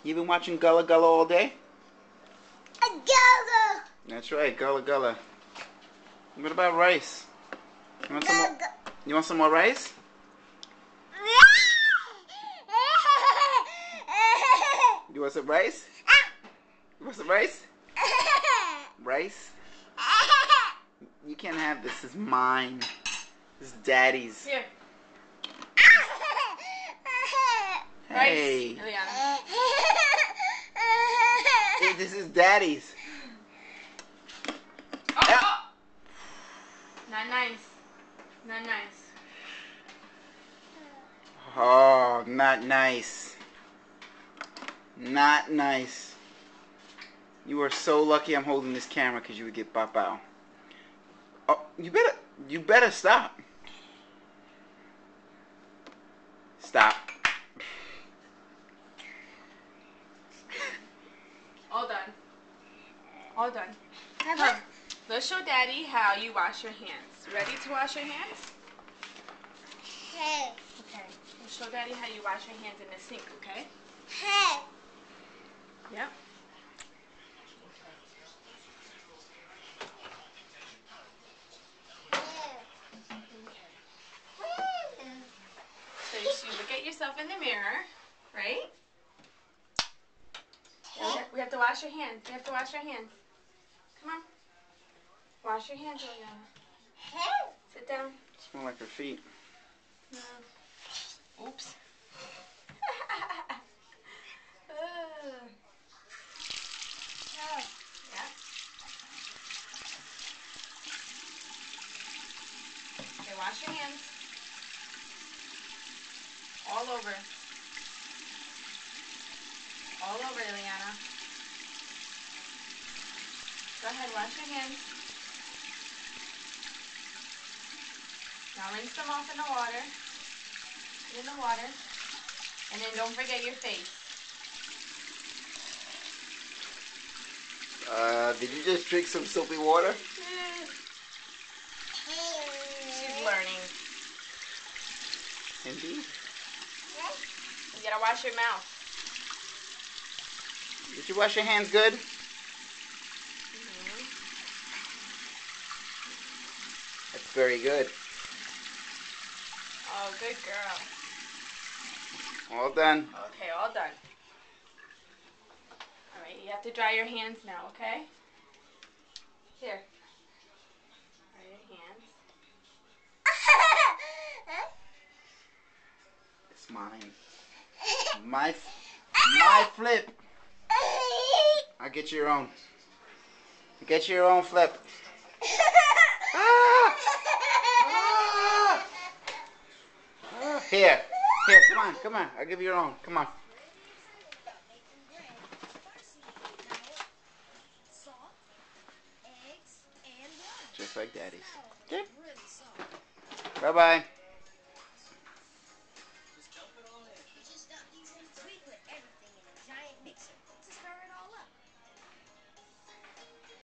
You been watching Gullah Gullah all day? Gullah. That's right, Gullah Gullah. What about rice? You want some more rice? You want some rice? You want some rice? Rice? You can't have this. This is mine. This is Daddy's. Here. Hey. Rice, Ileana. Hey, this is Daddy's. Oh. Not nice. Not nice. Oh, not nice. Not nice. You are so lucky I'm holding this camera because you would get pop out. Oh, you better stop. Stop. All done. All done. Come. Let's show Daddy how you wash your hands. Ready to wash your hands? Hey. Okay. Let's show Daddy how you wash your hands in the sink, okay? Hey. Yep. So you look at yourself in the mirror, right? We have to wash your hands. We have to wash your hands. Come on. Wash your hands, Ileana. Sit down. Smell like her feet. No. Oops. Yeah. Okay, wash your hands. All over. All over, Ileana. Go ahead, wash your hands. Now rinse them off in the water. Put in the water. And then don't forget your face. Did you just drink some soapy water? She's learning. Indeed. You gotta wash your mouth. Did you wash your hands good? That's very good. Oh, good girl. All done. Okay, all done. All right, you have to dry your hands now, okay? Here. Dry your hands. It's mine. My flip. I'll get you your own. Get you your own flip. Ah! Ah! Ah! Here, come on. I'll give you your own. Come on. Just like Daddy's. Okay. Bye-bye.